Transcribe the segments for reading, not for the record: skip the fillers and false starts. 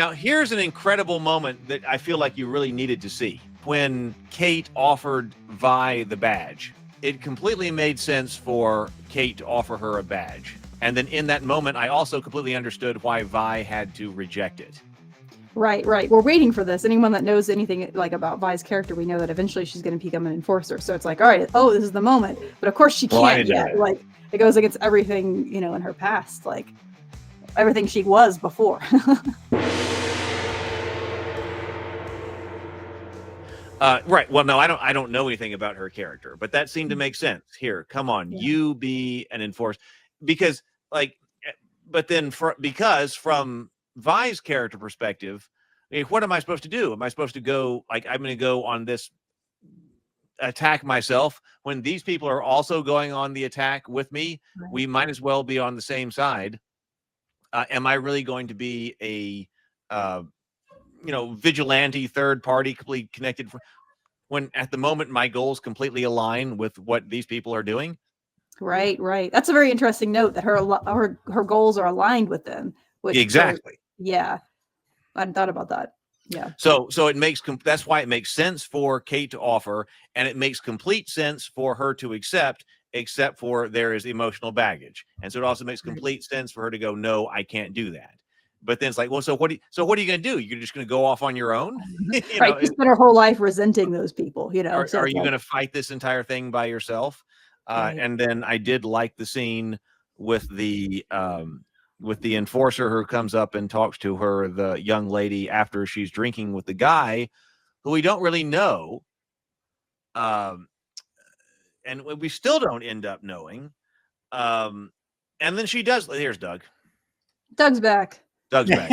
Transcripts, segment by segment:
Now, here's an incredible moment that I feel like you really needed to see. When Cait offered Vi the badge, it completely made sense for Cait to offer her a badge. And then in that moment, I also completely understood why Vi had to reject it. Right. We're waiting for this. Anyone that knows anything like about Vi's character, we know that eventually she's going to become an enforcer. So it's like, all right, this is the moment. But of course she can't yet. Like, it goes against everything, in her past, like everything she was before. Right. Well, no, I don't know anything about her character, but that seemed to make sense. Here, come on, you be an enforcer, because because from Vi's character perspective, what am I supposed to do? Am I supposed to go I'm going to go on this attack myself when these people are also going on the attack with me? Right. We might as well be on the same side. Am I really going to be a vigilante third party completely connected when at the moment my goals completely align with what these people are doing? Right. That's a very interesting note that her goals are aligned with them. Exactly. I hadn't thought about that. Yeah. So that's why it makes sense for Cait to offer, and it makes complete sense for her to accept, except for there is emotional baggage. And so it also makes complete sense for her to go, no, I can't do that. But then it's like, well, so what are you going to do? You're just going to go off on your own? Right. She spent her whole life resenting those people, Are you going to fight this entire thing by yourself? Right. And then I did like the scene with the enforcer who comes up and talks to her, the young lady, after she's drinking with the guy who we don't really know. And we still don't end up knowing. And then she does. Here's Doug. Doug's back. Okay.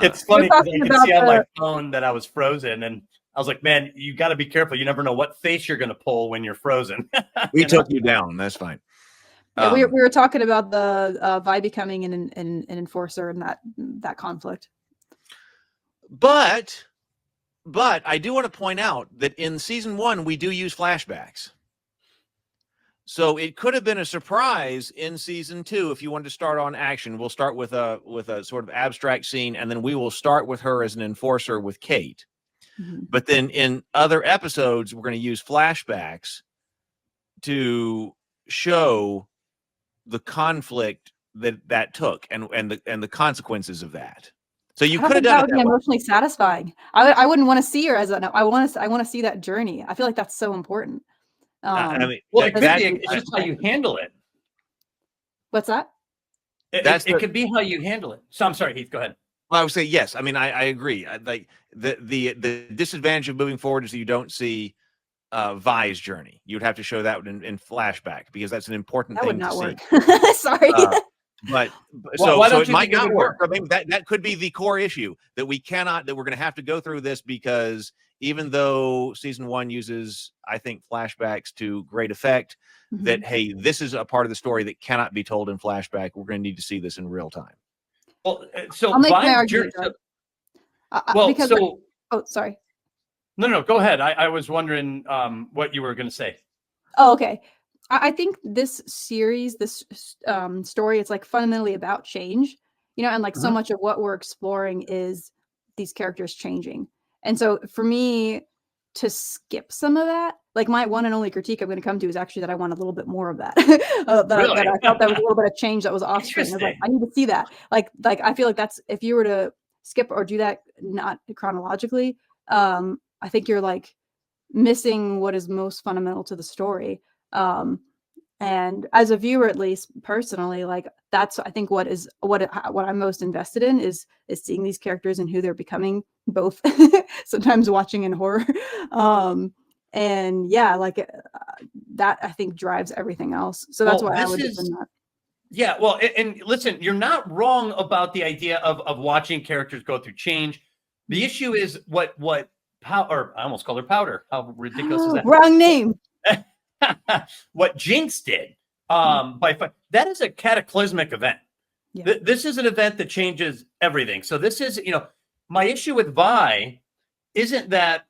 It's funny because I can see on my phone that I was frozen, and I was like, man, you got to be careful. You never know what face you're going to pull when you're frozen. We took you down. That's fine. Yeah, we were talking about the Vi becoming an enforcer and that conflict. But I do want to point out that in season 1, we do use flashbacks. So it could have been a surprise in season 2 if you wanted to start on action. We'll start with a sort of abstract scene, and then we will start with her as an enforcer with Cait. Mm-hmm. But then in other episodes, we're going to use flashbacks to show the conflict that took and the consequences of that. So you could have done that would be emotionally satisfying. I wouldn't want to see her as I want to see that journey. I feel like that's so important. It's just how you handle it. What's that? It could be how you handle it. So I'm sorry, Heath, go ahead. Well, I would say yes. I mean, I agree. Like the disadvantage of moving forward is that you don't see Vi's journey. You would have to show that in flashback because that's an important thing to see. That would not work. Sorry. So it might not work. I mean, that could be the core issue that we're going to have to go through this, because even though season 1 uses, I think, flashbacks to great effect, mm-hmm. that, hey, this is a part of the story that cannot be told in flashback. We're going to need to see this in real time. Well, so I'll make my argument. Sorry. No, go ahead. I was wondering what you were going to say. Oh, okay. I think this series, this story, it's like fundamentally about change, and like so much of what we're exploring is these characters changing. And so for me to skip some of that, like my one and only critique I'm going to come to is actually that I want a little bit more of that. That I felt there was a little bit of change that was off screen. I was like, I need to see that. Like I feel like that's, if you were to skip or do that not chronologically, I think you're like missing what is most fundamental to the story. And as a viewer, at least personally, like that's, I think what I'm most invested in is seeing these characters and who they're becoming, both sometimes watching in horror. And yeah, like that I think drives everything else. So that's why I would defend that. Yeah. Well, and listen, you're not wrong about the idea of watching characters go through change. The issue is what Powder, I almost called her Powder. How ridiculous is that? Wrong name. What Jinx did that is a cataclysmic event. Yeah. This is an event that changes everything. So this is, my issue with Vi isn't that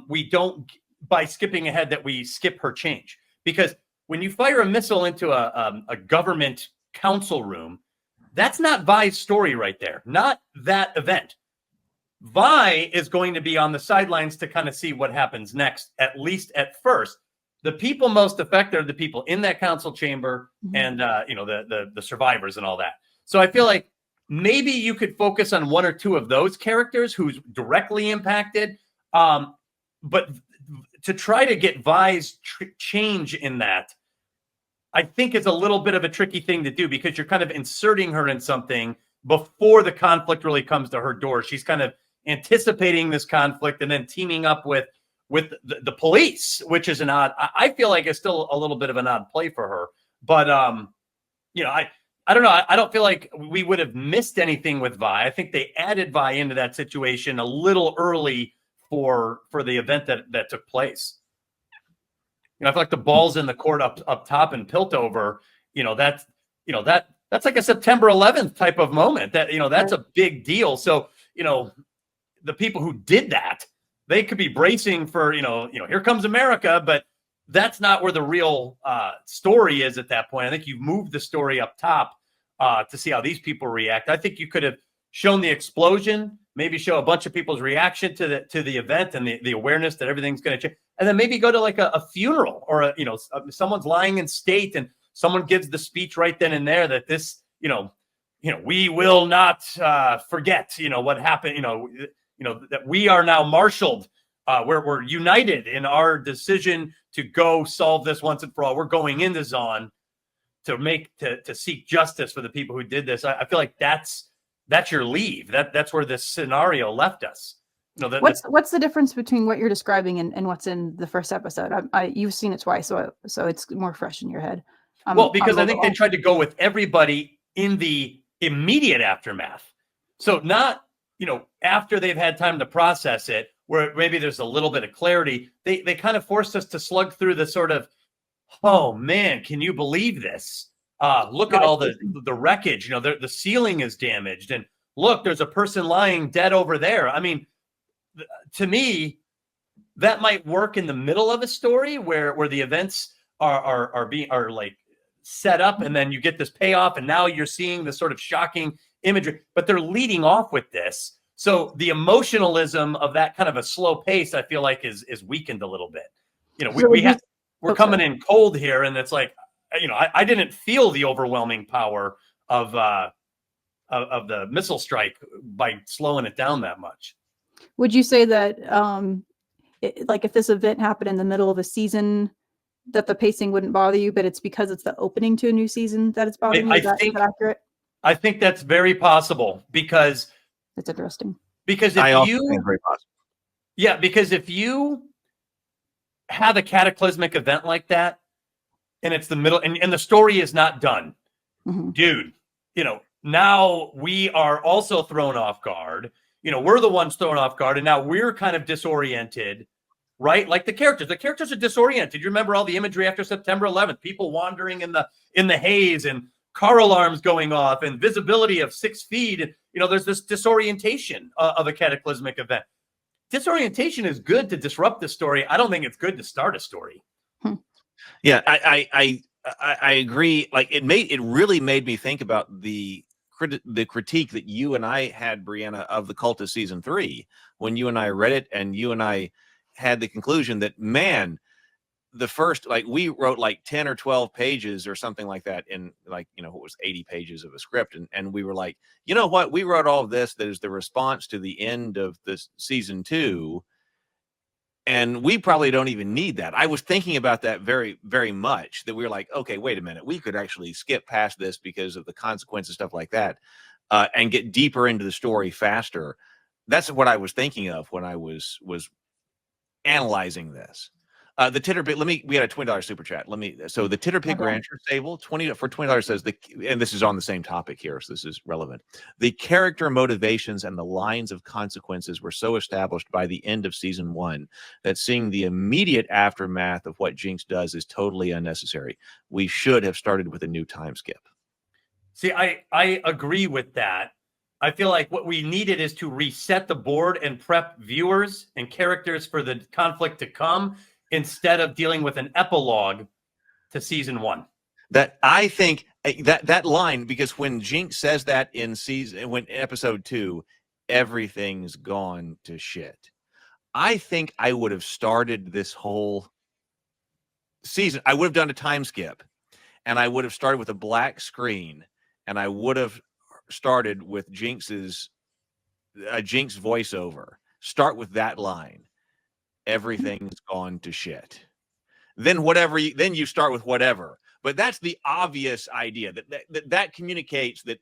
we don't, by skipping ahead, that we skip her change, because when you fire a missile into a government council room, That's not Vi's story right there. Not that event. Vi is going to be on the sidelines to kind of see what happens next, at least at first. The people most affected are the people in that council chamber and the survivors and all that. So I feel like maybe you could focus on one or two of those characters who's directly impacted. But to try to get Vi's change in that, I think is a little bit of a tricky thing to do, because you're kind of inserting her in something before the conflict really comes to her door. She's kind of anticipating this conflict and then teaming up with the police, which is an odd, I feel like it's still a little bit of an odd play for her. But, I don't know. I don't feel like we would have missed anything with Vi. I think they added Vi into that situation a little early for the event that took place. I feel like the ball's in the court up top in Piltover. That's like a September 11th type of moment. That's a big deal. So, the people who did that, they could be bracing for, here comes America, but that's not where the real story is at that point. I think you've moved the story up top to see how these people react. I think you could have shown the explosion, maybe show a bunch of people's reaction to the event and the awareness that everything's going to change, and then maybe go to like a funeral or someone's lying in state and someone gives the speech right then and there that this, we will not forget, what happened, that we are now marshaled. We're united in our decision to go solve this once and for all. We're going into Zon to seek justice for the people who did this. I feel like that's your leave. That's where this scenario left us. What's the difference between what you're describing and what's in the first episode? You've seen it twice, so it's more fresh in your head. Because I think they tried to go with everybody in the immediate aftermath. So not, after they've had time to process it, where maybe there's a little bit of clarity. They kind of forced us to slug through the sort of, oh man, can you believe this? Look at all the wreckage. The ceiling is damaged, and look, there's a person lying dead over there. I mean, to me, that might work in the middle of a story where the events are like set up, and then you get this payoff, and now you're seeing this sort of shocking imagery. But they're leading off with this, so the emotionalism of that kind of a slow pace, I feel like, is weakened a little bit. We're coming in cold here, and it's like, I didn't feel the overwhelming power of the missile strike by slowing it down that much. Would you say that, like, if this event happened in the middle of a season, that the pacing wouldn't bother you, but it's because it's the opening to a new season that it's bothering you? Is that accurate? I think that's very possible, because it's interesting. Because I also think it's very possible. Yeah, because if you have a cataclysmic event like that, and it's the middle, and the story is not done, dude, now we are also thrown off guard. We're the ones thrown off guard, and now we're kind of disoriented, right? Like the characters are disoriented. You remember all the imagery after September 11th, people wandering in the haze, and car alarms going off, and visibility of 6 feet. And, there's this disorientation of a cataclysmic event. Disorientation is good to disrupt the story. I don't think it's good to start a story. Yeah, I agree. Like, it really made me think about the critique that you and I had, Brianna, of the Cultist season 3, when you and I read it, and you and I had the conclusion that, man, the first, like, we wrote like 10 or 12 pages or something like that in, like, it was 80 pages of a script. And we were like, you know what? We wrote all of this that is the response to the end of this season 2. And we probably don't even need that. I was thinking about that very, very much, that we were like, okay, wait a minute. We could actually skip past this because of the consequences, stuff like that, and get deeper into the story faster. That's what I was thinking of when I was analyzing this. The Titterpig, we had a $20 super chat. So the Titterpig Rancher Stable, $20 says, and this is on the same topic here, so this is relevant. The character motivations and the lines of consequences were so established by the end of season 1 that seeing the immediate aftermath of what Jinx does is totally unnecessary. We should have started with a new time skip. See, I agree with that. I feel like what we needed is to reset the board and prep viewers and characters for the conflict to come, instead of dealing with an epilogue to season 1. That, I think, that line, because when Jinx says that in episode 2, everything's gone to shit. I think I would have started this whole season. I would have done a time skip, and I would have started with a black screen, and I would have started with Jinx voiceover. Start with that line. Everything's gone to shit. Then then you start with whatever. But that's the obvious idea that communicates that,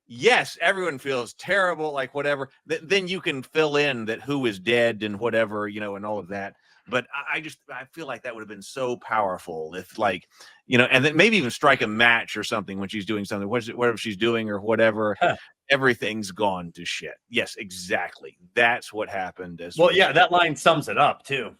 yes, everyone feels terrible, like whatever. Then you can fill in that who is dead and whatever, and all of that. But I feel like that would have been so powerful if, like, and then maybe even strike a match or something when she's doing something, whatever she's doing or whatever. Everything's gone to shit. Yes, exactly. That's what happened. Well, yeah, that line sums it up too.